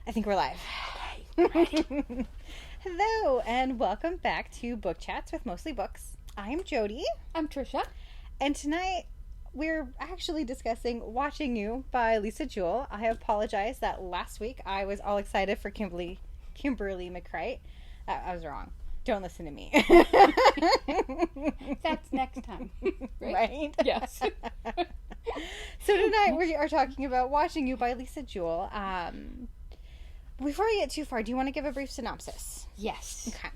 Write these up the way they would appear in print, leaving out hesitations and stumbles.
I think we're live. Okay. Hello, and welcome back to Book Chats with Mostly Books. I'm Jody. I'm Trisha. And tonight we're actually discussing Watching You by Lisa Jewell. I apologize that last week I was all excited for Kimberly McCreight. I was wrong. Don't listen to me. That's next time. Right? Yes. So tonight we are talking about Watching You by Lisa Jewell. Before we get too far, do you want to give a brief synopsis? Yes. Okay.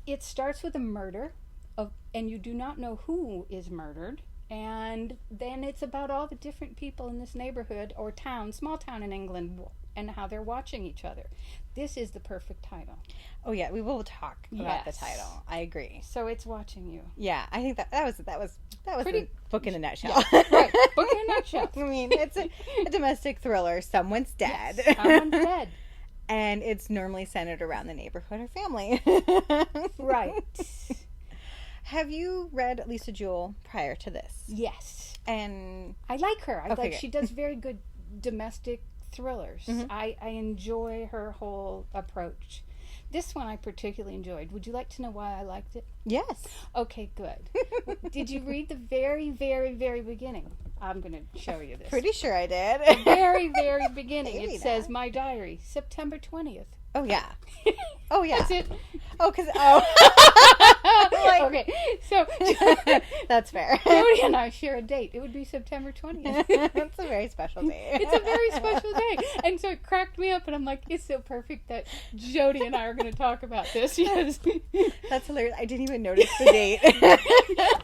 It starts with a murder, and you do not know who is murdered. And then it's about all the different people in this neighborhood or town, small town in England, and how they're watching each other. This is the perfect title. Oh yeah, we will talk about the Yes. title. I agree. So it's Watching You. Yeah, I think that was Pretty- the book in a nutshell. Yeah, right. Book in a nutshell. I mean, it's a domestic thriller. Someone's dead. Yes, someone's dead. And it's normally centered around the neighborhood or family. Right. Have you read Lisa Jewell prior to this? Yes. And I like her. Okay, good. She does very good domestic thrillers. Mhm. I enjoy her whole approach. This one I particularly enjoyed. Would you like to know why I liked it? yes. Okay, good. Did you read the very, very, very beginning? I'm going to show you this. Pretty sure I did. The very, very beginning. Maybe It says, not. "My diary, September 20th." Oh yeah. Oh yeah. That's it. Oh, because Like- Okay, so that's fair. Jody and I share a date. It would be September 20th. That's a very special day. It's a very special day. And so it cracked me up, and I'm like, it's so perfect that Jody and I are going to talk about this. Yes. That's hilarious. I didn't even notice the date.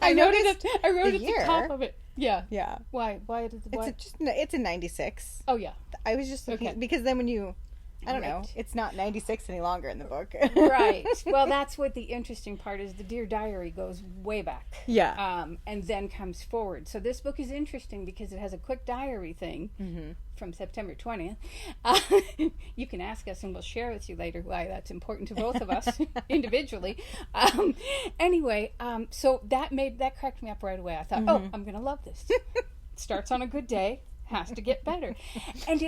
I noticed I wrote the at the top year. of it. Yeah. Yeah. Why? Why did why? It's a 96. Oh, yeah. I was just looking Okay. because then when you, I don't know, Right. it's not 96 any longer in the book. Right. Well, that's what the interesting part is. The Dear Diary goes way back. Yeah. And then comes forward. So this book is interesting because it has a quick diary thing Mm-hmm. from September 20th. You can ask us and we'll share with you later why that's important to both of us individually. Anyway, so that cracked me up right away. I thought, oh, I'm going to love this. Starts on a good day. Has to get better. And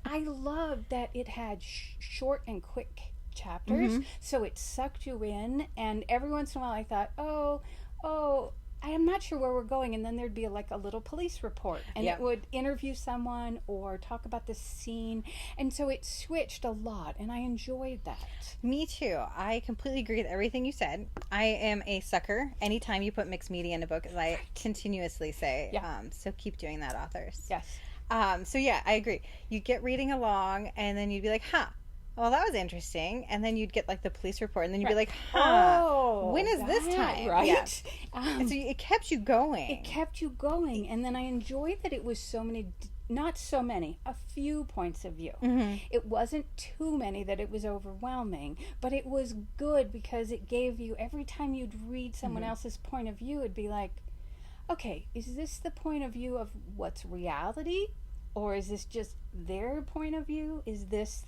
I loved that it had short and quick chapters. So it sucked you in. And every once in a while I thought, oh, I am not sure where we're going. And then there'd be like a little police report. And Yep. it would interview someone or talk about the scene. And so it switched a lot. And I enjoyed that. Me too. I completely agree with everything you said. I am a sucker anytime you put mixed media in a book, as I continuously say. Yeah. So keep doing that, authors. Yes. So yeah, I agree. You'd get reading along, and then you'd be like, huh, well, that was interesting. And then you'd get like the police report, and then you'd be like, huh, Oh, when is this that, time? right? Yeah. And so it kept you going. It kept you going, and then I enjoyed that it was so many, not so many, a few points of view. It wasn't too many that it was overwhelming, but it was good because it gave you, every time you'd read someone else's point of view, it'd be like, okay, is this the point of view of what's reality, or is this just their point of view? Is this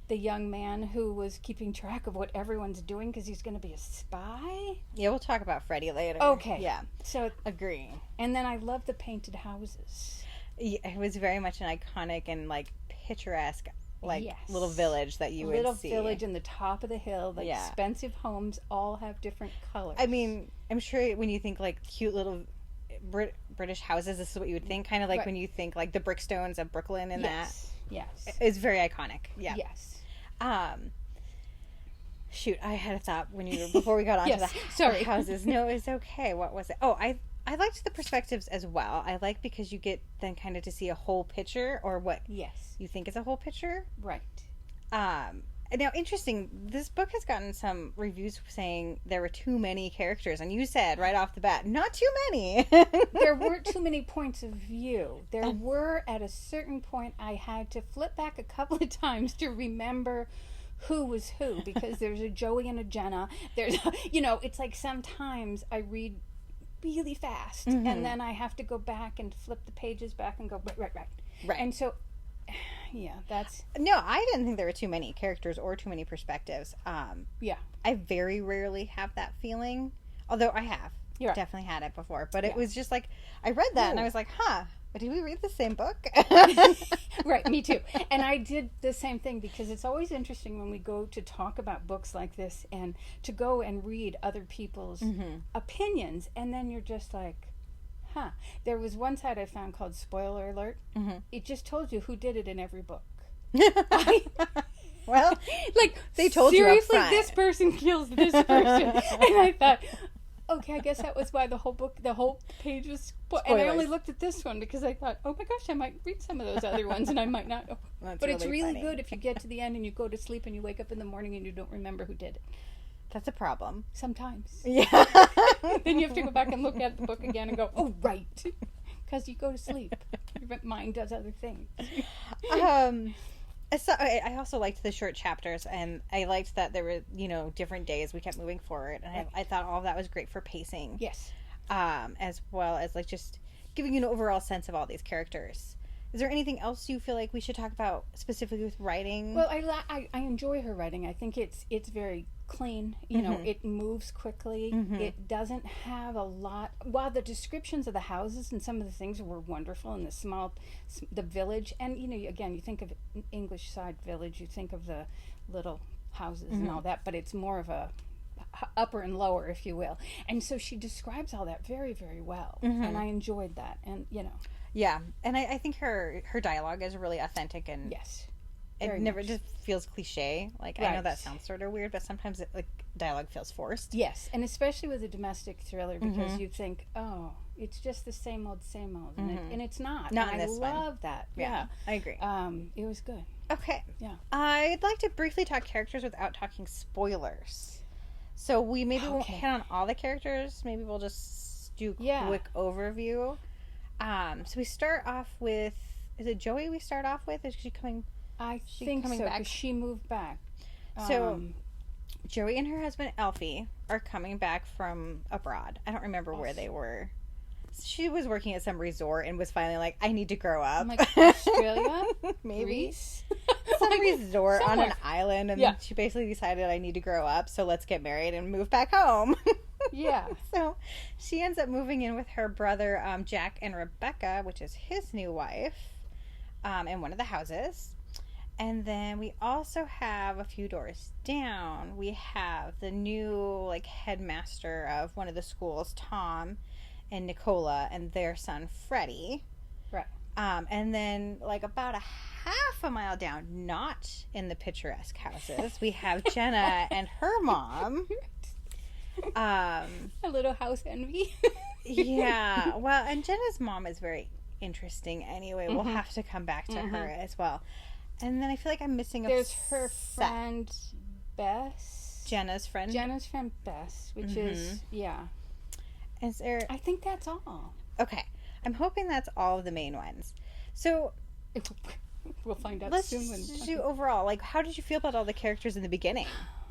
the young man who was keeping track of what everyone's doing because he's going to be a spy? Yeah, we'll talk about Freddie later. Okay. Yeah, So, agree. and then I love the painted houses. Yeah, it was very much an iconic and like picturesque, like Yes. little village that you Little would see. village in the top of the hill. The Yeah. expensive homes all have different colors. I mean, I'm sure when you think like cute little British houses, this is what you would think. Kind of like Right. when you think like the Brickstones of Brooklyn and yes. that. Yes. It's very iconic. Yeah. Yes. Shoot, I had a thought before we got onto Yes, the sorry. houses. No, it's okay. What was it? Oh, I liked the perspectives as well. I like because you get then kind of to see a whole picture or what Yes. you think is a whole picture. Right. Now, interesting, this book has gotten some reviews saying there were too many characters, and you said right off the bat, not too many. There weren't too many points of view. There were, at a certain point, I had to flip back a couple of times to remember who was who, because there's a Joey and a Jenna. There's, it's like sometimes I read really fast, and then I have to go back and flip the pages back and go, right. And so, yeah, that's... No, I didn't think there were too many characters or too many perspectives. Yeah. I very rarely have that feeling, although I have. You're right. Definitely had it before. But it Yeah. was just like, I read that and I was like, huh, but did we read the same book? Right, me too. And I did the same thing because it's always interesting when we go to talk about books like this and to go and read other people's opinions, and then you're just like, huh. There was one site I found called Spoiler Alert. It just told you who did it in every book. Well, like, they told you up seriously, front. this person kills this person. And I thought, okay, I guess that was why the whole page was and I only looked at this one because I thought, oh my gosh, I might read some of those other ones and I might not know. But it's really funny. good if you get to the end and you go to sleep and you wake up in the morning and you don't remember who did it. That's a problem. Sometimes. Yeah. Then you have to go back and look at the book again and go, oh, right. Because you go to sleep. Your mind does other things. So I also liked the short chapters, and I liked that there were, different days we kept moving forward, and I thought all of that was great for pacing. Yes. As well as like just giving you an overall sense of all these characters. Is there anything else you feel like we should talk about specifically with writing? Well, I enjoy her writing. I think it's very clean. You know, it moves quickly. It doesn't have a lot. While the descriptions of the houses and some of the things were wonderful, and the village, and again, you think of English side village, you think of the little houses and all that, but it's more of a upper and lower, if you will. And so she describes all that very, very well, and I enjoyed that. And yeah, and I think her dialogue is really authentic, and yes. It never just feels cliche. Like, right. I know that sounds sort of weird, but sometimes dialogue feels forced. Yes, and especially with a domestic thriller, because you think, oh, it's just the same old, and it's not. Not and in this I love that. Yeah, I agree. It was good. Okay. Yeah. I'd like to briefly talk characters without talking spoilers. So we maybe won't hit on all the characters. Maybe we'll just do a quick overview. So we start off with, is it Joey we start off with? Is she coming? I think so, because she moved back. So Joey and her husband Elfie are coming back from abroad. I don't remember where they were. She was working at some resort and was finally like, I need to grow up. I'm like, Australia? Maybe. Greece? Some resort somewhere on an island, and she basically decided, I need to grow up, so let's get married and move back home. Yeah. So she ends up moving in with her brother Jack and Rebecca, which is his new wife, in one of the houses. And then we also have a few doors down, we have the new headmaster of one of the schools, Tom and Nicola, and their son Freddie. Right. And then about a half a mile down, not in the picturesque houses, we have Jenna and her mom. A little house envy. Yeah. Well, and Jenna's mom is very interesting anyway. We'll have to come back to her as well. And then I feel like I'm missing There's her friend Bess. Jenna's friend Bess, which is, Is there... I think that's all. Okay. I'm hoping that's all of the main ones. So... We'll find out let's soon. Let's do overall. How did you feel about all the characters in the beginning?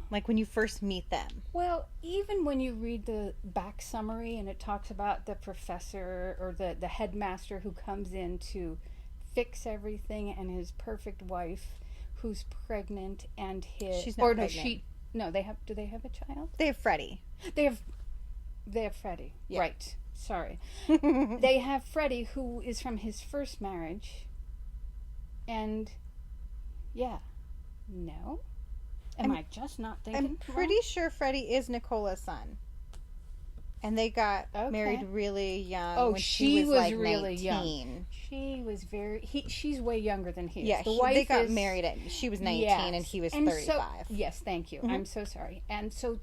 When you first meet them? Well, even when you read the back summary and it talks about the professor or the headmaster who comes in to fix everything, and his perfect wife who's pregnant, and his... She's not pregnant. Do they have a child? They have Freddie. They have Freddie. Yeah. Right. Sorry. They have Freddie, who is from his first marriage. And no? Am I just not thinking? I'm pretty sure Freddie is Nicola's son. And they got married really young. When she was really 19. Young. She was she's way younger than he is. Yeah, the wife they got married at, she was 19 and he was 35. So, yes, thank you. I'm so sorry. And so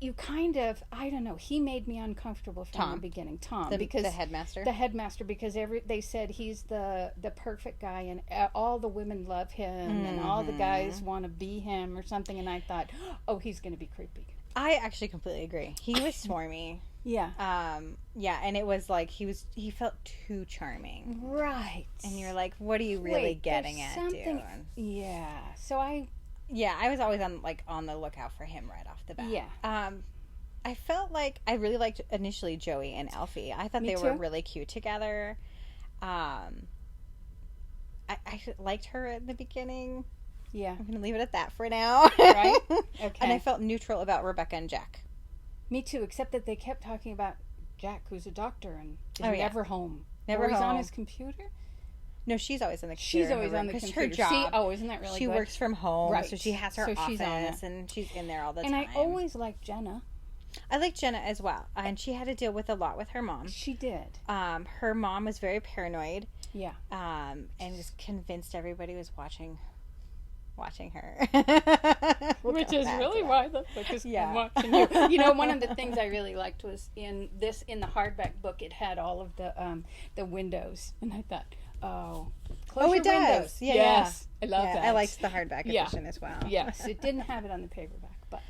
you kind of, I don't know, he made me uncomfortable from the beginning. Tom, because the headmaster. The headmaster, because they said he's the perfect guy, and all the women love him, and all the guys want to be him or something. And I thought, oh, he's going to be creepy. I actually completely agree. He was swarmy. Yeah. And it was he felt too charming. Right. And you're like, what are you really getting at, dude? Yeah. So I was always on the lookout for him right off the bat. Yeah. I felt like I really liked initially Joey and Elfie. I thought they were really cute together. I liked her at the beginning. Yeah. I'm going to leave it at that for now. Right? Okay. And I felt neutral about Rebecca and Jack. Me too, except that they kept talking about Jack, who's a doctor, and is never home. Never home. He's on his computer? No, she's always on the She's computer. always on the Because computer. her job. See? Oh, isn't that really She good? works from home, Right. so she has her So she's on office, it. and she's in there all the And time. I always liked Jenna. I like Jenna as well, and she had to deal with a lot with her mom. She did. Her mom was very paranoid. Yeah. And just convinced everybody was watching her. Which is really why the book is watching you. You know, one of the things I really liked was in the hardback book, it had all of the windows, and I thought, close your windows. Yeah, yes, I love that. I liked the hardback edition as well. Yes, it didn't have it on the paperback, but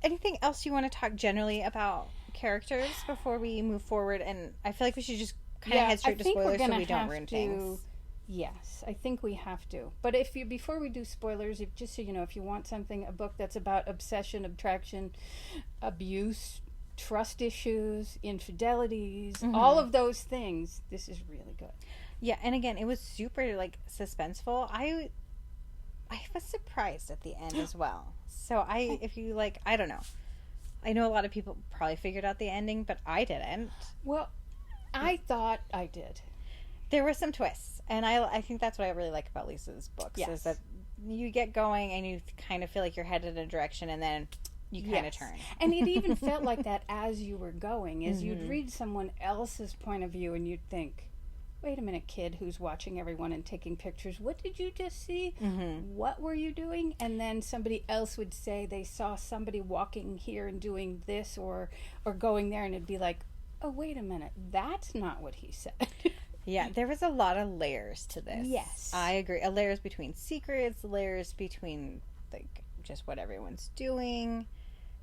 anything else you want to talk generally about characters before we move forward? And I feel like we should just kind of head straight to spoilers so we don't ruin things. Yes, I think we have to. But before we do spoilers, just so you know, if you want a book that's about obsession, attraction, abuse, trust issues, infidelities, all of those things, this is really good. Yeah, and again, it was super suspenseful. I was surprised at the end as well. So if you I don't know. I know a lot of people probably figured out the ending, but I didn't. Well, I thought I did. There were some twists, and I think that's what I really like about Lisa's books, is that you get going and you kind of feel like you're headed in a direction, and then you kind of turn. And it even felt like that as you were going, as you'd read someone else's point of view, and you'd think, wait a minute, kid who's watching everyone and taking pictures, what did you just see? What were you doing? And then somebody else would say they saw somebody walking here and doing this or going there, and it'd be like, oh, wait a minute, that's not what he said. Yeah, there was a lot of layers to this. Yes. I agree. Layers between secrets, layers between just what everyone's doing.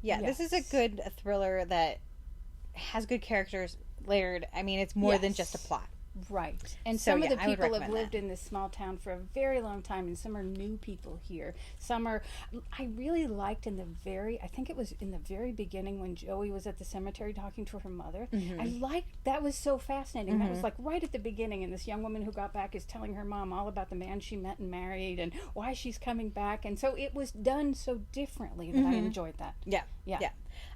Yeah, this is a good thriller that has good characters layered. I mean, it's more than just a plot. Right. And some of the people have lived in this small town for a very long time, and some are new people here. Some are, I really liked I think it was in the very beginning when Joey was at the cemetery talking to her mother. I liked, that was so fascinating. That was right at the beginning, and this young woman who got back is telling her mom all about the man she met and married and why she's coming back. And so it was done so differently that I enjoyed that. Yeah.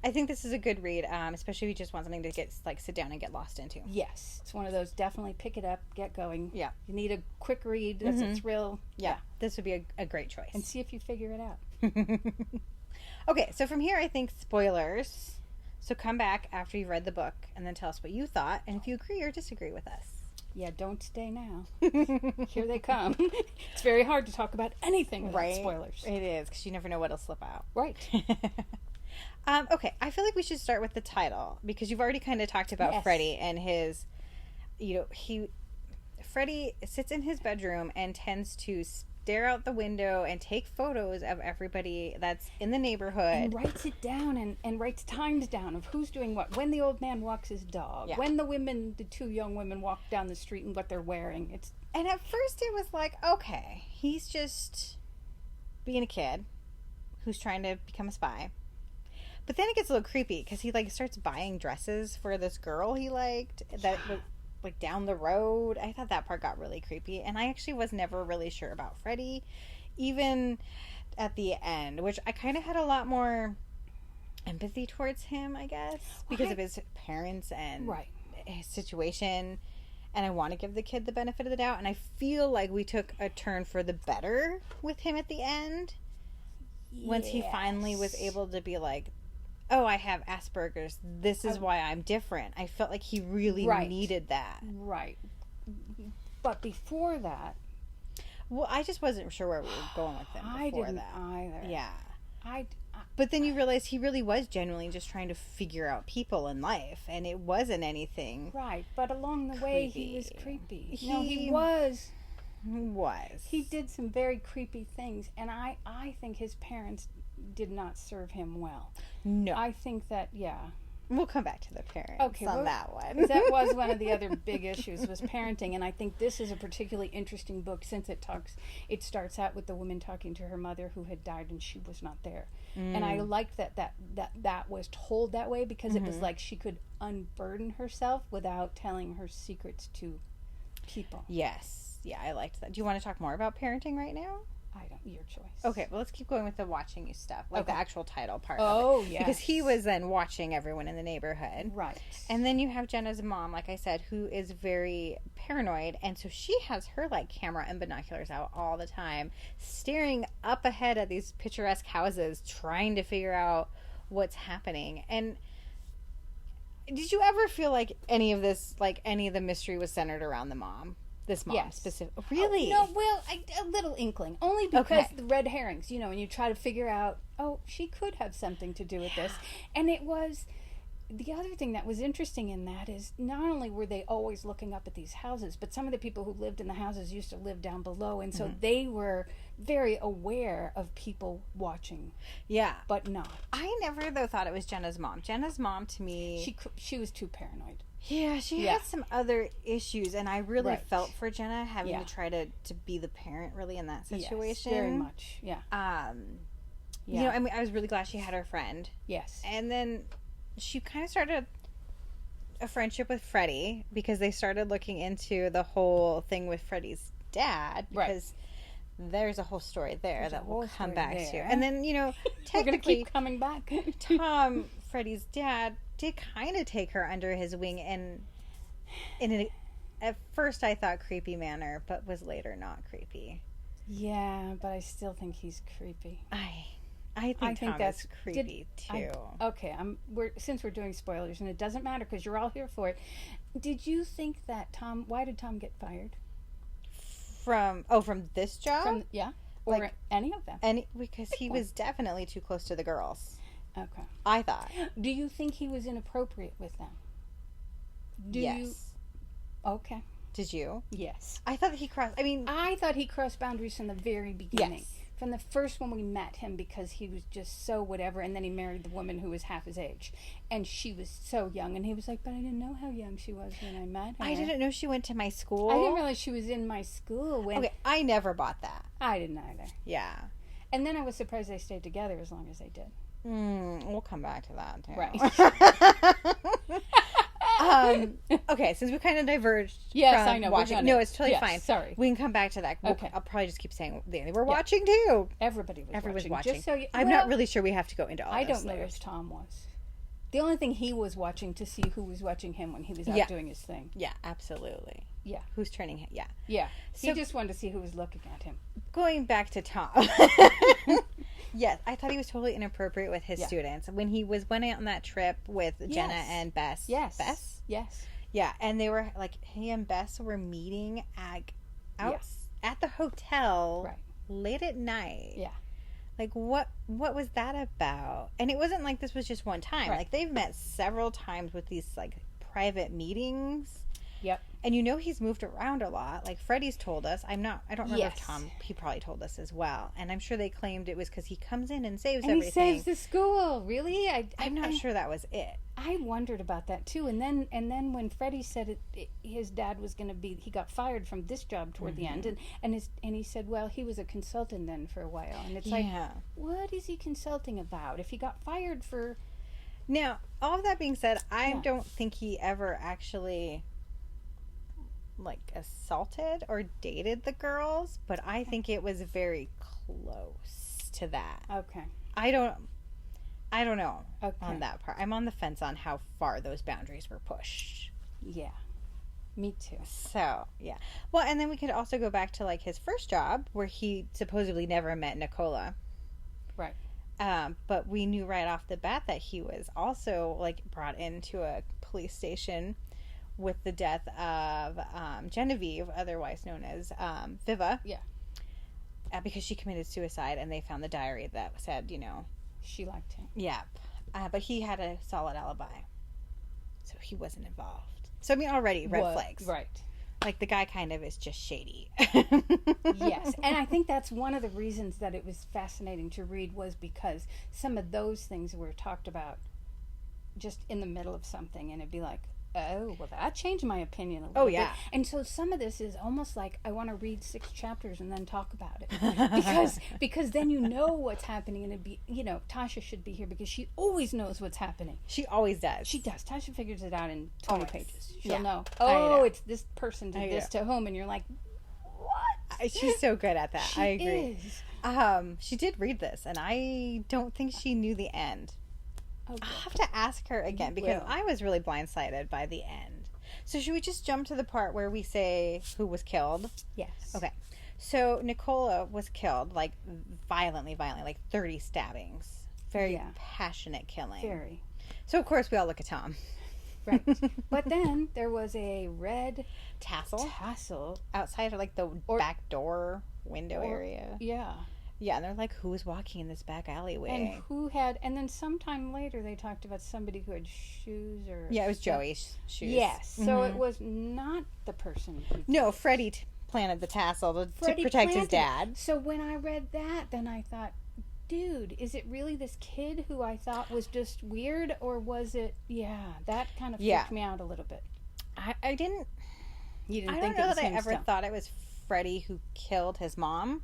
I think this is a good read, especially if you just want something to get sit down and get lost into. Yes, it's one of those. Definitely pick it up, get going. Yeah, you need a quick read. That's a thrill. Yeah, this would be a great choice. And see if you figure it out. Okay, so from here, I think spoilers. So come back after you've read the book, and then tell us what you thought, and if you agree or disagree with us. Yeah, don't stay now. Here they come. It's very hard to talk about anything without spoilers. It is, because you never know what'll slip out. Right. Okay, I feel like we should start with the title, because you've already kind of talked about Freddie and his, Freddie sits in his bedroom and tends to stare out the window and take photos of everybody that's in the neighborhood. And writes it down and writes times down of who's doing what. When the old man walks his dog. When the two young women walk down the street and what they're wearing. And at first it was like, okay, he's just being a kid who's trying to become a spy. But then it gets a little creepy because he starts buying dresses for this girl he liked that was down the road. I thought that part got really creepy, and I actually was never really sure about Freddie, even at the end, which I kind of had a lot more empathy towards him, I guess, because of his parents and his situation. And I want to give the kid the benefit of the doubt, and I feel like we took a turn for the better with him at the end. Once he finally was able to be like, oh, I have Asperger's, this is why I'm different. I felt like he really needed that. Right. But before that... Well, I just wasn't sure where we were going with him before that. I didn't either. Yeah. But then you realize he really was genuinely just trying to figure out people in life, and it wasn't anything. Right, but along the way he was creepy. He was. He did some very creepy things, and I think his parents did not serve him well. No. I think that, We'll come back to the parents on that one. That was one of the other big issues, was parenting, and I think this is a particularly interesting book since it starts out with the woman talking to her mother who had died and she was not there. And I liked that was told that way, because it was like she could unburden herself without telling her secrets to people. Yes. Yeah, I liked that. Do you want to talk more about parenting right now? I don't. Your choice. Okay, well, let's keep going with the watching you stuff, like the actual title part of Oh, it. yes. Because he was then watching everyone in the neighborhood. Right. And then you have Jenna's mom, like I said, who is very paranoid. And so she has her, like, camera and binoculars out all the time, staring up ahead at these picturesque houses, trying to figure out what's happening. And did you ever feel like any of this, like, any of the mystery was centered around the mom? This mom specifically. Really? No, well, a little inkling. Only because the red herrings, you know, and you try to figure out, oh, she could have something to do with this. And it was, the other thing that was interesting in that is not only were they always looking up at these houses, but some of the people who lived in the houses used to live down below. And so they were very aware of people watching. Yeah. But not. I never, though, thought it was Jenna's mom. Jenna's mom, to me... She was too paranoid. Yeah, she had some other issues, and I really felt for Jenna having to try to be the parent, really, in that situation. Yes, very much, yeah. You know, I mean, I was really glad she had her friend. Yes. And then she kind of started a friendship with Freddie, because they started looking into the whole thing with Freddie's dad, because there's a whole story there that we'll come back to. And then, you know, technically... We're going to keep coming back. Tom, Freddie's dad, did kind of take her under his wing in at first I thought creepy manner, but was later not creepy. Yeah, but I still think he's creepy. I think Tom that's creepy too. Since we're doing spoilers, and it doesn't matter because you're all here for it. Did you think that why did Tom get fired? From this job? Or like, any of them? Because he was definitely too close to the girls. Okay. I thought. Do you think he was inappropriate with them? Yes. Okay. Did you? Yes. I thought that he crossed... I thought he crossed boundaries from the very beginning. Yes. From the first when we met him, because he was just so whatever, and then he married the woman who was half his age. And she was so young, and he was like, but I didn't know how young she was when I met her. I didn't know she went to my school. I didn't realize she was in my school. Okay, I never bought that. I didn't either. Yeah. And then I was surprised they stayed together as long as they did. We'll come back to that too. Right. Okay, since we kind of diverged from I know. Watching. No, it's totally fine. Sorry. We can come back to that. Okay. I'll probably just keep saying they were watching too. Everybody was watching. Just so I'm not really sure we have to go into all I those don't know layers. if Tom was. The only thing he was watching to see who was watching him when he was out doing his thing. Yeah, absolutely. Yeah. Who's turning him? Yeah. Yeah. He just wanted to see who was looking at him. Going back to Tom. Yes, I thought he was totally inappropriate with his students. When he went out on that trip with Jenna and Bess. Yes. Bess? Yes. Yeah, and they were, like, he and Bess were meeting at the hotel late at night. Yeah. Like, what was that about? And it wasn't like this was just one time. Right. Like, they've met several times with these, like, private meetings. Yep. And you know he's moved around a lot. Like Freddie's told us. I don't remember if Tom, he probably told us as well. And I'm sure they claimed it was because he comes in and saves everything. He saves the school. Really? I'm not sure that was it. I wondered about that too. And then when Freddie said his dad was going to be, he got fired from this job toward the end. And he said, well, he was a consultant then for a while. And it's like, what is he consulting about? If he got fired for... Now, all of that being said, I don't think he ever actually... like assaulted or dated the girls, but I think it was very close to that. Okay. I don't know on that part. I'm on the fence on how far those boundaries were pushed. Yeah. Me too. So, yeah. Well, and then we could also go back to like his first job where he supposedly never met Nicola. Right. But we knew right off the bat that he was also like brought into a police station with the death of Genevieve, otherwise known as Viva. Yeah. Because she committed suicide, and they found the diary that said, you know... She liked him. Yeah. But he had a solid alibi. So he wasn't involved. So, I mean, already, red flags. Right. Like, the guy kind of is just shady. Yes. And I think that's one of the reasons that it was fascinating to read was because some of those things were talked about just in the middle of something, and it'd be like, oh, well, that changed my opinion a little bit. And so some of this is almost like I want to read 6 chapters and then talk about it. Because then you know what's happening, and it'd be, you know, Tasha should be here because she always knows what's happening. She always does. She does. Tasha figures it out in 20 pages. She'll know, know. it's this person did this to whom, and you're like, what? She's so good at that. She I agree. is. She did read this, and I don't think she knew the end. Oh, I'll have to ask her again because will. I was really blindsided by the end. So should we just jump to the part where we say who was killed? Yes. Okay. So Nicola was killed, like violently, like 30 stabbings. Very passionate killing. Very. So of course we all look at Tom. Right. But then there was a red Tassel outside of like the back door window area. Yeah. Yeah, and they're like, who was walking in this back alleyway? And then sometime later they talked about somebody who had shoes or... Yeah, it was Joey's shoes. Yes, so it was not the person. No, Freddie planted the tassel to protect his dad. So when I read that, then I thought, dude, is it really this kid who I thought was just weird, or was it... Yeah, that kind of freaked me out a little bit. I didn't... You didn't I think don't know it was that I him ever still. thought it was Freddie who killed his mom,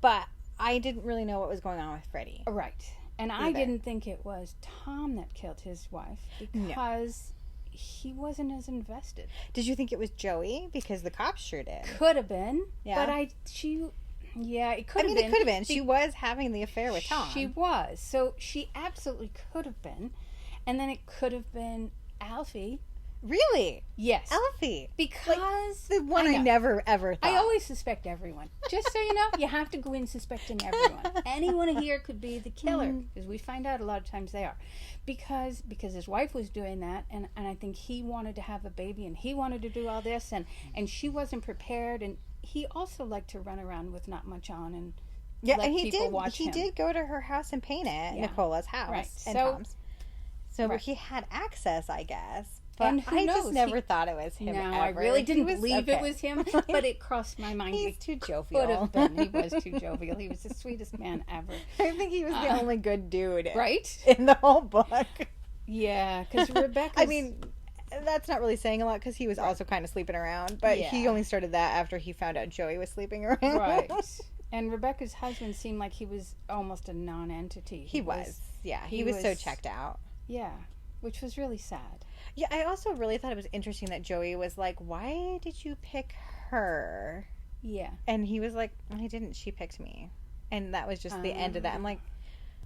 but I didn't really know what was going on with Freddie. Right. And I didn't think it was Tom that killed his wife because he wasn't as invested. Did you think it was Joey? Because the cops sure did. Could have been. Yeah. But it could have been. I mean, it could have been. She was having the affair with Tom. She was. So she absolutely could have been. And then it could have been Alfie. Really? Yes. Alfie. Because... The one I never, ever thought. I always suspect everyone. Just so you know, you have to go in suspecting everyone. Anyone here could be the killer. Because we find out a lot of times they are. Because his wife was doing that, and I think he wanted to have a baby, and he wanted to do all this, and she wasn't prepared, and he also liked to run around with not much on and let and he people did. watch He him. did go to her house and paint it, Nicola's house, Right. and Tom's. So he had access, I guess. But And who I knows? just never thought it was him. No, ever. I really didn't believe okay. it was him, but it crossed my mind. He's too jovial. Could have been. He was too jovial. He was the sweetest man ever. I think he was the only good dude, Right? in the whole book. Yeah, because Rebecca. I mean, that's not really saying a lot because he was also kind of sleeping around, but he only started that after he found out Joey was sleeping around. Right. And Rebecca's husband seemed like he was almost a non-entity. He was. Yeah, he was so checked out. Yeah, which was really sad. Yeah, I also really thought it was interesting that Joey was like, why did you pick her? Yeah. And he was like, I didn't. She picked me. And that was just the end of that. I'm like,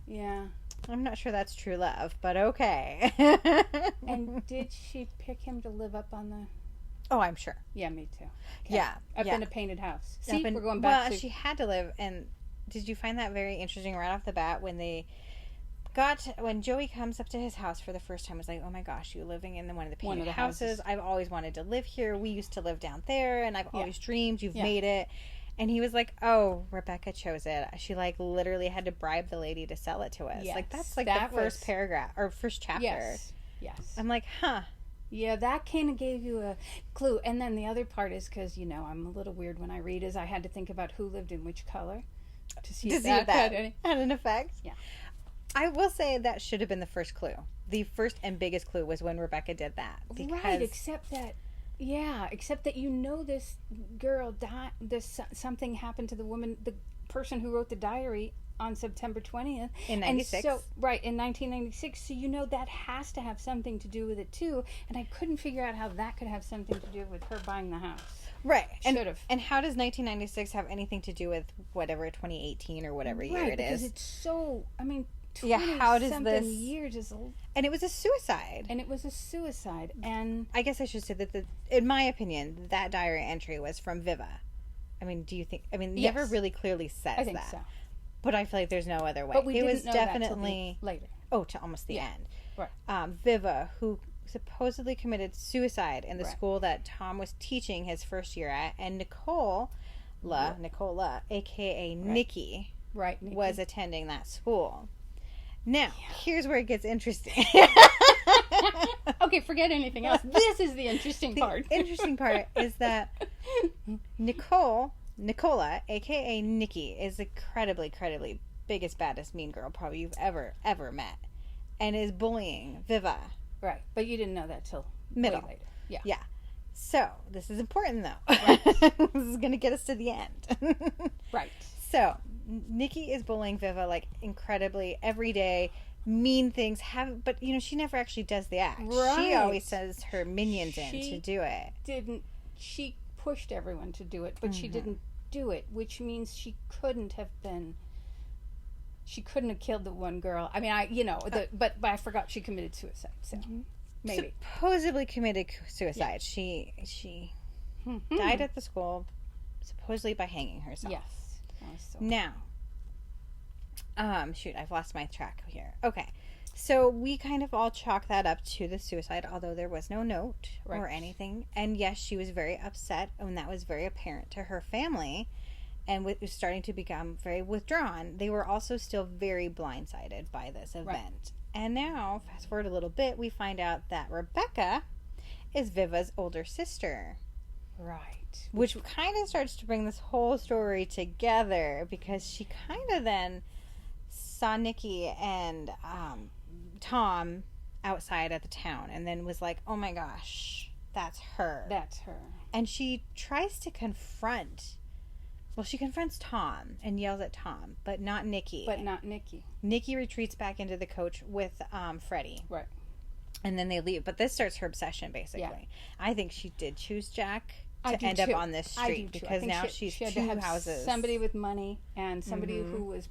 yeah. I'm not sure that's true love, but okay. And did she pick him to live up on the... Oh, I'm sure. Yeah, me too. Okay. Yeah. Up in a painted house. See, we're going back to... she had to live, and did you find that very interesting right off the bat when when Joey comes up to his house for the first time, it's like, oh my gosh, you're living in one of the painted houses. I've always wanted to live here. We used to live down there, and I've always dreamed you've made it. And he was like, oh, Rebecca chose it. She like literally had to bribe the lady to sell it to us. Yes, like that's like the first paragraph or first chapter. Yes. I'm like, huh. Yeah, that kind of gave you a clue. And then the other part is because, I'm a little weird when I read, is I had to think about who lived in which color to see if that had an effect. Yeah. I will say that should have been the first clue. The first and biggest clue was when Rebecca did that. Right, except that this girl died. Something happened to the woman, the person who wrote the diary on September 20th. In 96. In 1996. So that has to have something to do with it too. And I couldn't figure out how that could have something to do with her buying the house. Right. Should have. And how does 1996 have anything to do with whatever 2018 or whatever year it is? Because it's so, 20 how does something this years is and it was a suicide. And I guess I should say that in my opinion, that diary entry was from Viva. Do you think never really clearly says that. I think so. But I feel like there's no other way. But we didn't was know definitely that till later. Oh, to almost the end. Right. Viva, who supposedly committed suicide in the school that Tom was teaching his first year at, and Nicola, aka Nikki, Nikki, was attending that school. Now, here's where it gets interesting. Okay, forget anything else. This is the interesting part. The interesting part is that Nicola, aka Nikki, is incredibly biggest, baddest, mean girl probably you've ever met, and is bullying Viva. Right, but you didn't know that till middle. Way later. Yeah. So this is important though. Right. This is going to get us to the end. Right. So Nikki is bullying Viva like incredibly every day, mean things. But she never actually does the act. Right. She always sends her minions in to do it. She pushed everyone to do it, but she didn't do it, which means she couldn't have killed the one girl. I mean, but I forgot she committed suicide. So maybe supposedly committed suicide. Yeah. She died at the school, supposedly by hanging herself. Yes. Now, shoot, I've lost my track here. Okay. So we kind of all chalk that up to the suicide, although there was no note or anything. And yes, she was very upset, and that was very apparent to her family, and was starting to become very withdrawn. They were also still very blindsided by this event. Right. And now, fast forward a little bit, we find out that Rebecca is Viva's older sister. Right. Which kind of starts to bring this whole story together, because she kind of then saw Nikki and Tom outside at the town, and then was like, oh my gosh, that's her. That's her. And she tries to confronts Tom and yells at Tom, but not Nikki. Nikki retreats back into the coach with Freddie. Right. And then they leave. But this starts her obsession, basically. Yeah. I think she did choose Jack to end up on this street, because now she's she had two to have houses. Somebody with money and somebody who was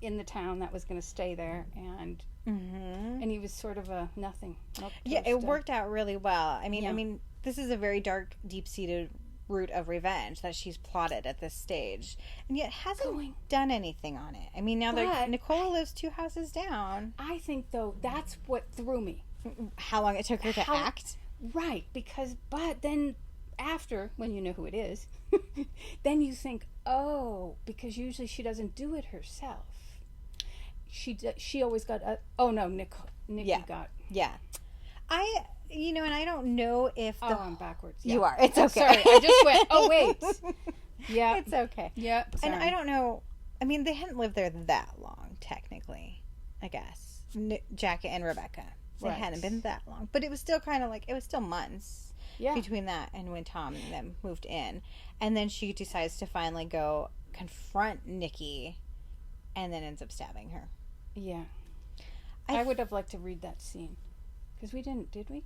in the town that was going to stay there, and he was sort of a nothing. Yeah, it worked out really well. I mean, this is a very dark, deep-seated root of revenge that she's plotted at this stage, and yet hasn't done anything on it. I mean, now that Nicola lives 2 houses down. I think, though, that's what threw me. How long it took her to act? Right, but then after, when you know who it is, then you think, oh, because usually she doesn't do it herself. She always got Nikki got. Yeah. And I don't know if I'm backwards. Yeah. You are. It's okay. Sorry, I just went, oh, wait. Yeah. It's okay. Yeah. And I don't know. I mean, they hadn't lived there that long, technically, I guess. Jack and Rebecca. They hadn't been that long. But it was still kind of like, it was still months between that and when Tom and them moved in. And then she decides to finally go confront Nikki, and then ends up stabbing her. Yeah. I would have liked to read that scene. Because we didn't, did we?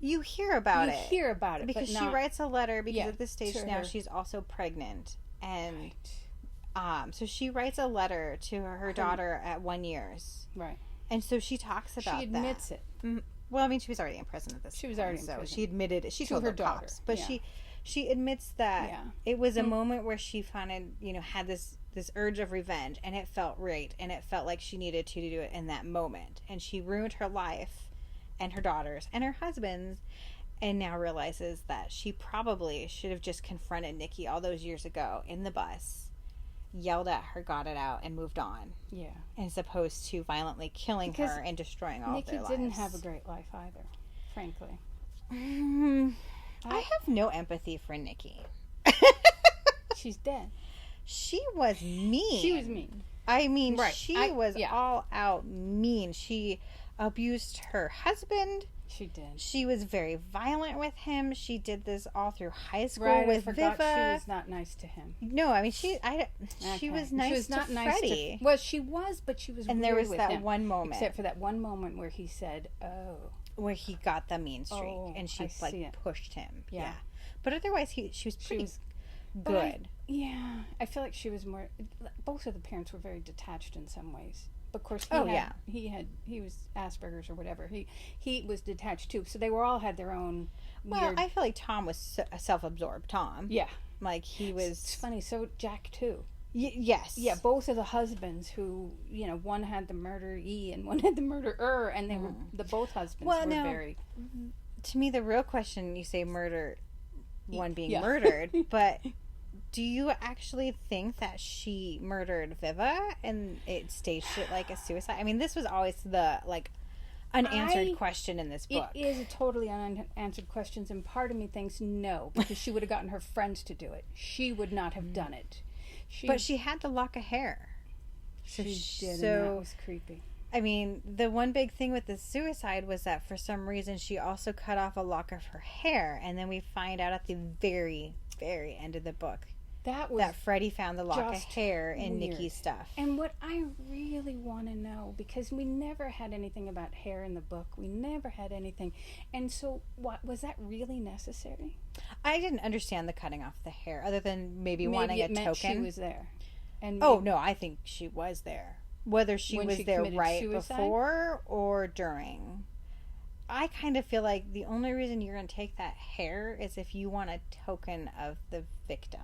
You hear about it. You hear about it. Because she writes a letter, because at this stage now she's also pregnant. And so she writes a letter to her daughter at 1 year. Right. And so she talks about that. She admits it. Well, I mean, she was already in prison at this point. She was already in prison. So she admitted it. She told her daughter. Cops, but she admits that it was a moment where she had this urge of revenge, and it felt right, and it felt like she needed to do it in that moment. And she ruined her life and her daughter's and her husband's, and now realizes that she probably should have just confronted Nikki all those years ago in the bus, yelled at her, got it out, and moved on. Yeah. As opposed to violently killing her and destroying all of their lives. Nikki didn't have a great life either, frankly. I have no empathy for Nikki. She's dead. She was mean. She was mean. I mean, she was all out mean. She abused her husband. She did. She was very violent with him. She did this all through high school with Viva. She was not nice to him. No, I mean she was nice. She was not nice Freddie. Well, she was, but she was. And weird there was with that him, one moment, except for that one moment where he said, "Oh," where he got the mean streak, and she pushed him. Yeah. But otherwise, she was pretty good. I feel like she was more. Both of the parents were very detached in some ways. Of course, he was Asperger's or whatever. He was detached too. So they all had their own. Well, I feel like Tom was a self-absorbed Tom. Yeah, like he was. It's funny. So Jack too. Yes. Yeah, both of the husbands who one had the murderee and one had the murderer, and they were both husbands were very. To me, the real question, you say murder, one being murdered, but. Do you actually think that she murdered Viva and it staged it like a suicide? I mean, this was always the, unanswered question in this book. It is a totally unanswered question, and part of me thinks no, because she would have gotten her friends to do it. She would not have done it. But she had the lock of hair. She did, and that was creepy. I mean, the one big thing with the suicide was that for some reason she also cut off a lock of her hair, and then we find out at the very, very end of the book that Freddie found the lock of just hair in weird. Nikki's stuff. And what I really want to know, because we never had anything about hair in the book, we never had anything, and so what was that really necessary? I didn't understand the cutting off the hair, other than maybe wanting it a meant token. She was there. And oh no, I think she was there. Whether she was there right suicide? Before or during. I kind of feel like the only reason you're going to take that hair is if you want a token of the victim.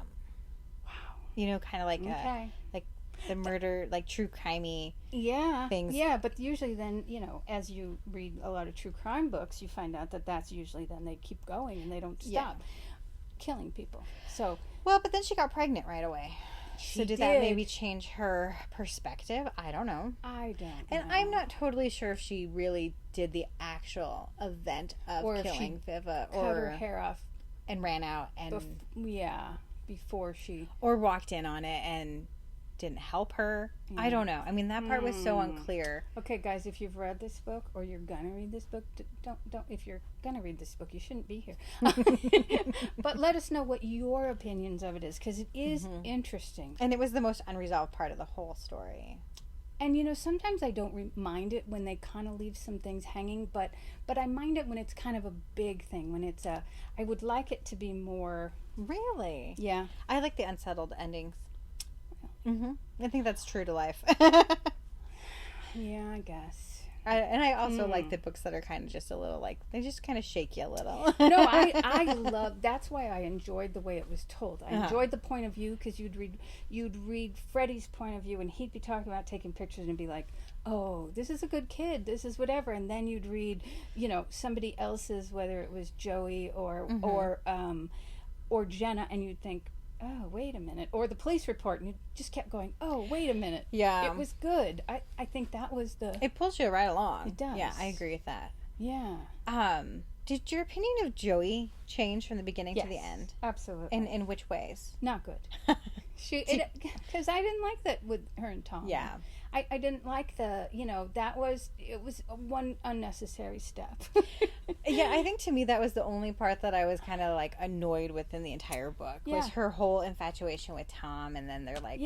Wow. You know, kind of like like the murder, like true crimey things. Yeah, but usually then, you know, as you read a lot of true crime books, you find out that that's usually then they keep going and they don't stop killing people. So, well, but then she got pregnant right away. So did that maybe change her perspective? I don't know. I don't know. And I'm not totally sure if she really did the actual event of killing Viva or cut her hair off and ran out and before she or walked in on it and didn't help her. I don't know. I mean, that part was so unclear. Okay, guys, if you've read this book or you're gonna read this book, don't. If you're gonna read this book, you shouldn't be here. But let us know what your opinions of it is, because it is interesting. And it was the most unresolved part of the whole story. And you know, sometimes I don't mind it when they kind of leave some things hanging, but I mind it when it's kind of a big thing. When it's I would like it to be more. Really? Yeah. I like the unsettled endings. I think that's true to life. Yeah, I guess. I also like the books that are kind of just a little like, they just kind of shake you a little. No, I love, that's why I enjoyed the way it was told. I enjoyed the point of view, because you'd read Freddie's point of view and he'd be talking about taking pictures and be like, oh, this is a good kid, this is whatever. And then you'd read, you know, somebody else's, whether it was Joey or Jenna, and you'd think, oh, wait a minute. Or the police report, and you just kept going, oh, wait a minute. Yeah. It was good. I think that was It pulls you right along. It does. Yeah, I agree with that. Yeah. Did your opinion of Joey change from the beginning to the end? Absolutely. In which ways? Not good. Because I didn't like that with her and Tom. Yeah. I didn't like it was one unnecessary step. Yeah, I think to me that was the only part that I was kind of like annoyed with in the entire book, was her whole infatuation with Tom, and then their like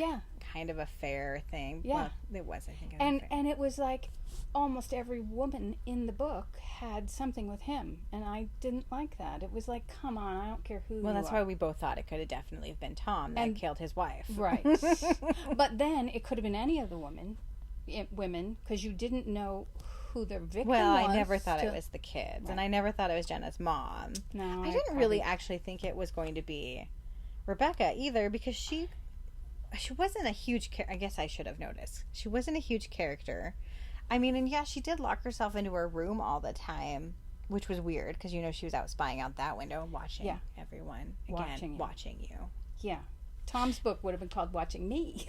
kind of affair thing. Yeah. Well, it was, I think. And it was like almost every woman in the book had something with him, and I didn't like that. It was like, come on, I don't care who you are. Well, that's why we both thought it could have definitely been Tom that killed his wife. Right. But then it could have been any of the women, because you didn't know who their victim was. Well, I never thought it was the kids, and I never thought it was Jenna's mom. No, I didn't really actually think it was going to be Rebecca either, because she wasn't a huge I guess I should have noticed. She wasn't a huge character. I mean, and she did lock herself into her room all the time, which was weird, because, you know, she was out spying out that window, watching everyone. Again, watching you. Yeah. Tom's book would have been called Watching Me.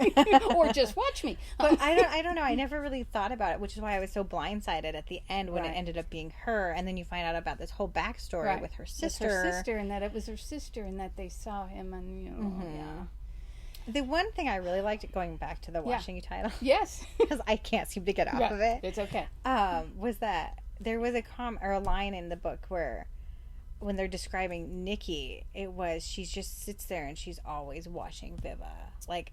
Or Just Watch Me. But I don't know. I never really thought about it, which is why I was so blindsided at the end when it ended up being her. And then you find out about this whole backstory with her sister. With her sister, and that it was her sister, and that they saw him, and, you know, The one thing I really liked, going back to the Watching You title. Yes. Because I can't seem to get off of it. It's okay. Was that there was a line in the book where, when they're describing Nikki, it was, she just sits there and she's always watching Viva. Like,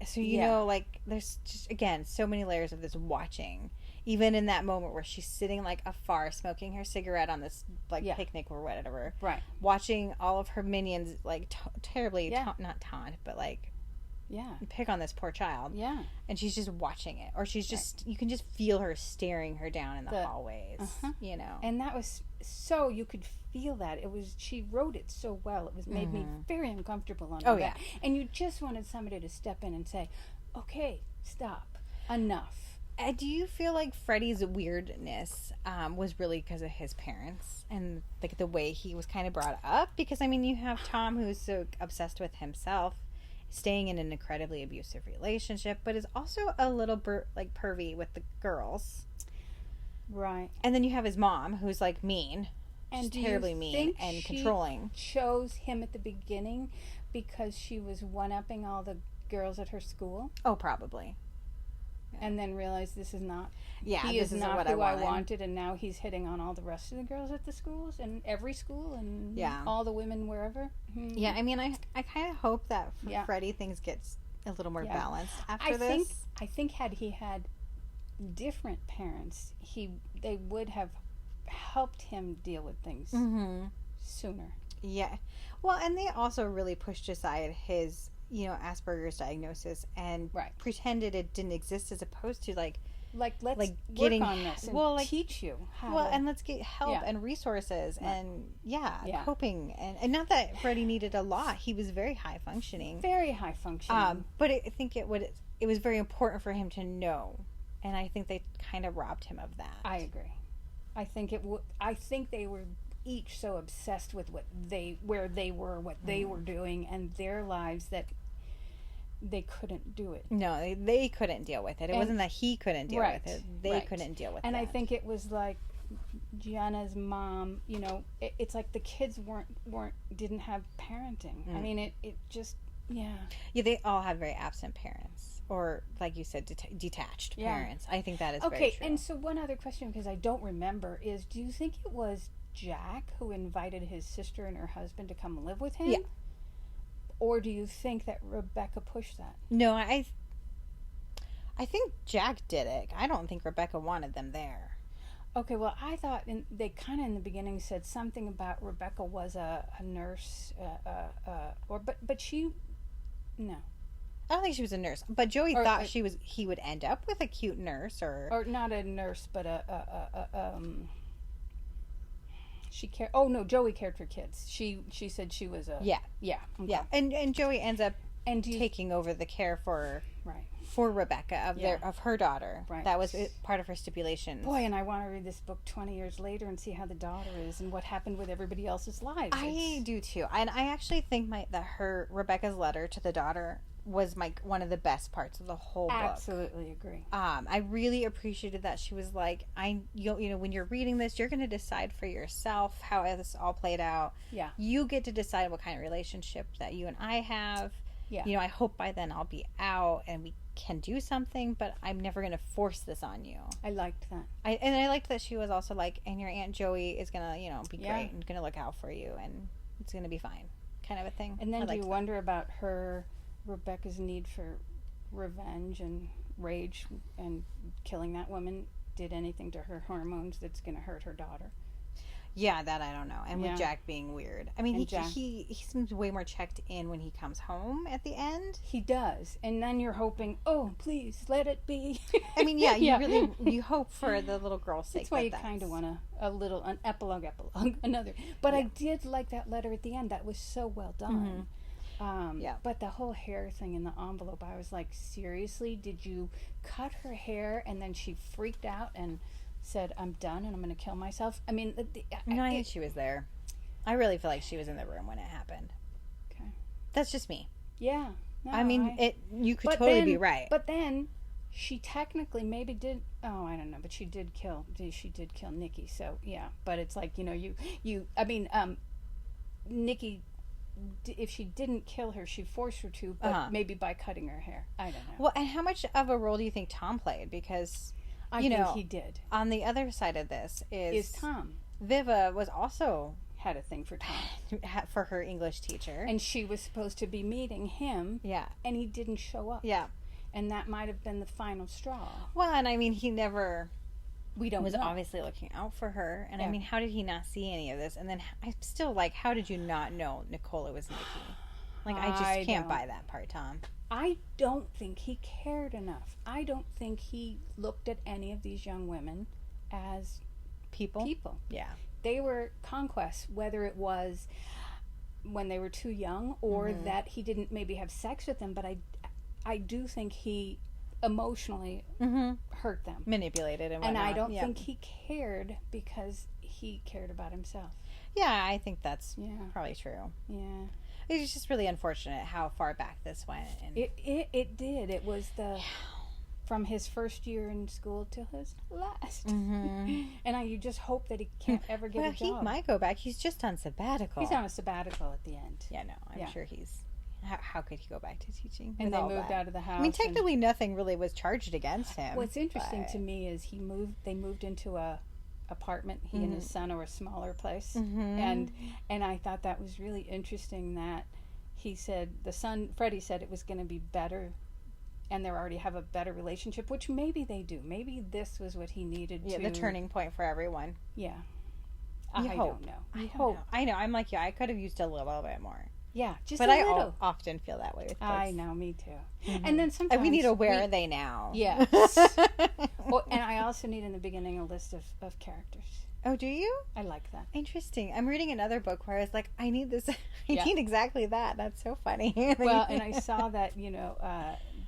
so you know, like, there's just, again, so many layers of this watching. Even in that moment where she's sitting, like, afar, smoking her cigarette on this, like, picnic or whatever. Right. Watching all of her minions, like, terribly, not taunt, but, like, pick on this poor child. Yeah. And she's just watching it. Or she's just, you can just feel her staring her down in the hallways, you know. And that was so, you could feel that. It was, she wrote it so well. It was made me very uncomfortable on her back. And you just wanted somebody to step in and say, okay, stop. Enough. Do you feel like Freddie's weirdness was really because of his parents and like the way he was kind of brought up? Because, I mean, you have Tom, who's so obsessed with himself, staying in an incredibly abusive relationship, but is also a little pervy with the girls. Right. And then you have his mom, who's like mean, and terribly mean and controlling. Chose him at the beginning because she was one-upping all the girls at her school? Oh, probably. and then realized this is not. Yeah, he this is isn't not what who I I wanted. wanted, and now he's hitting on all the rest of the girls at the schools and every school and all the women wherever. Yeah, I mean, I kind of hope that for Yeah. Freddie things gets a little more Yeah. balanced after this. I think had he had different parents, they would have helped him deal with things sooner. Yeah. Well, and they also really pushed aside his, Asperger's diagnosis and pretended it didn't exist, as opposed to let's work on this and teach you how. Well, and let's get help and resources and coping and not that Freddie needed a lot. He was very high functioning. Very high functioning. But I think it was very important for him to know, and I think they kind of robbed him of that. I agree. I think they were each so obsessed with where they were, what they were doing, and their lives that they couldn't do it. No, they couldn't deal with it. It wasn't that he couldn't deal with it. They couldn't deal with it. And I think it was like Gianna's mom, it's like the kids didn't have parenting. I mean, it just, yeah, they all have very absent parents, or like you said, detached parents. I think that is very true. And so one other question, because I don't remember, is do you think it was Jack who invited his sister and her husband to come live with him? Yeah. Or do you think that Rebecca pushed that? No, I think Jack did it. I don't think Rebecca wanted them there. Okay, well, I thought they kind of in the beginning said something about Rebecca was a nurse, but she, no. I don't think she was a nurse, but Joey thought he would end up with a cute nurse, or not a nurse, but she cared. Oh no, Joey cared for kids. She said she was a okay. And Joey ends up taking over the care for Rebecca of her daughter. Right. That was part of her stipulation. Boy, and I want to read this book 20 years later and see how the daughter is and what happened with everybody else's lives. I do too, and I actually think Rebecca's letter to the daughter was one of the best parts of the whole book. Absolutely agree. I really appreciated that she was like, when you're reading this, you're going to decide for yourself how this all played out. Yeah. You get to decide what kind of relationship that you and I have. Yeah. I hope by then I'll be out and we can do something, but I'm never going to force this on you. I liked that. I liked that she was also like, and your Aunt Joey is going to, be great and going to look out for you and it's going to be fine, kind of a thing. And then do you wonder about Rebecca's need for revenge and rage and killing that woman did anything to her hormones that's going to hurt her daughter? Yeah, that I don't know. And with Jack being weird. I mean, he seems way more checked in when he comes home at the end. He does. And then you're hoping, oh, please, let it be. I mean, you hope for the little girl's sake. That's why you kind of want an epilogue, another. But I did like that letter at the end. That was so well done. But the whole hair thing in the envelope, I was like, seriously, did you cut her hair and then she freaked out and said, I'm done and I'm going to kill myself? I mean, I think she was there. I really feel like she was in the room when it happened. Okay. That's just me. Yeah. No, I mean, you could totally be right. But then she technically maybe did, I don't know, but she did kill Nikki. So, yeah. But it's like, Nikki, if she didn't kill her, she forced her to, but maybe by cutting her hair. I don't know. Well, and how much of a role do you think Tom played? Because I think he did. On the other side of this is Tom. Viva was also had a thing for Tom, for her English teacher, and she was supposed to be meeting him. Yeah, and he didn't show up. Yeah, and that might have been the final straw. Well, and I mean, he never. We don't was know. Obviously looking out for her, and I mean, how did he not see any of this? And then I'm still like, how did you not know Nicola was Nikki? Like, I just can't buy that part, Tom. I don't think he cared enough. I don't think he looked at any of these young women as people. Yeah. They were conquests, whether it was when they were too young or that he didn't maybe have sex with them, but I do think he emotionally hurt them. Manipulated and whatnot. And I don't think he cared because he cared about himself. Yeah, I think that's probably true. Yeah. It's just really unfortunate how far back this went. And it did. It was from his first year in school till his last. And you just hope that he can't ever get a job. He might go back. He's just on sabbatical. He's on a sabbatical at the end. Yeah, no, I'm sure he's How could he go back to teaching? And with they all moved that? out of the house. I mean, technically, nothing really was charged against him. What's interesting but... to me is they moved into a apartment. He and his son, or a smaller place, and I thought that was really interesting that he said the son, Freddie, said it was going to be better, and they already have a better relationship, which maybe they do. Maybe this was what he needed. The turning point for everyone. Yeah. I don't know. I hope. I know. I'm like you. I could have used a little bit more. Yeah, just but a little. I often feel that way with books. I know, me too. And then sometimes we need a where are they now? Yes. Well, and I also need in the beginning a list of characters. Oh, do you? I like that. Interesting. I'm reading another book where I was like, I need this. I need exactly that. That's so funny. Well, and I saw that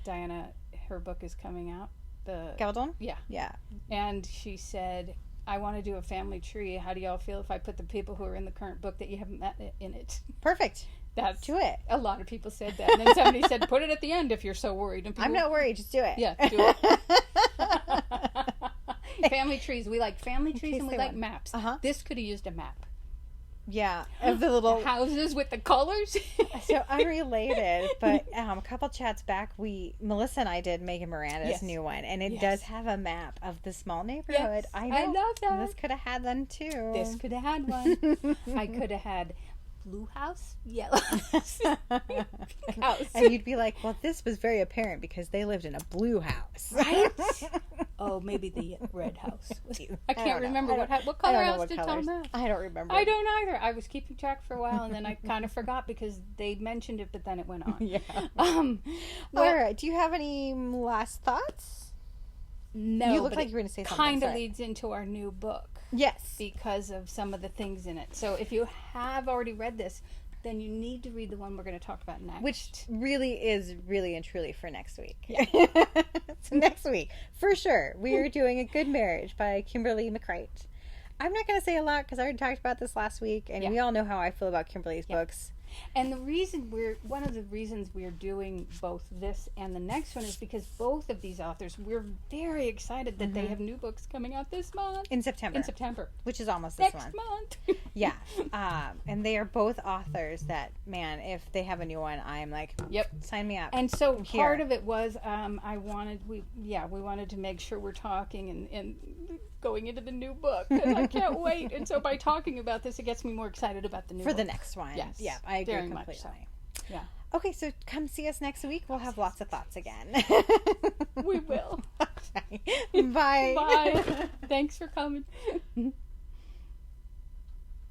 Diana, her book is coming out. The Galdon? Yeah. Yeah. And she said, I want to do a family tree. How do y'all feel if I put the people who are in the current book that you haven't met in it? Perfect. That's do it. A lot of people said that. And then somebody said, put it at the end if you're so worried. And people, I'm not worried. Just do it. Yeah, do it. Family trees. We like family trees and we like maps. This could have used a map. Yeah, of the little houses with the colors. So unrelated, but a couple chats back, Melissa and I did Megan Miranda's new one, and it does have a map of the small neighborhood. Yes, I know. I love that. This could have had them too. This could have had one. I could have had blue house, yellow house, pink house. And you'd be like, well, this was very apparent because they lived in a blue house. Right? Oh, maybe the red house. I can't remember what color house did Tom have. I don't remember. I don't either. I was keeping track for a while, and then I kind of forgot because they mentioned it, but then it went on. Yeah. Well, all right. Do you have any last thoughts? No. You look like you were going to say something. Kind of leads into our new book. Yes. Because of some of the things in it. So if you have already read this, then you need to read the one we're going to talk about next. Which really is really and truly for next week. Yeah. So next week, for sure, we are doing A Good Marriage by Kimberly McCreight. I'm not going to say a lot because I already talked about this last week, and we all know how I feel about Kimberly's books. And one of the reasons we're doing both this and the next one is because both of these authors, we're very excited that they have new books coming out this month. In September. Which is almost this next month. Month. Yeah. And they are both authors that, man, if they have a new one, I'm like, sign me up. And so part of it was we wanted to make sure we're talking and going into the new book, because I can't wait. And so by talking about this, it gets me more excited about the new book. For the next one. Yes. Yeah, I agree very completely. Much so. Yeah. Okay, so come see us next week. We'll have lots of thoughts again. We will. Okay. Bye. Bye. Thanks for coming.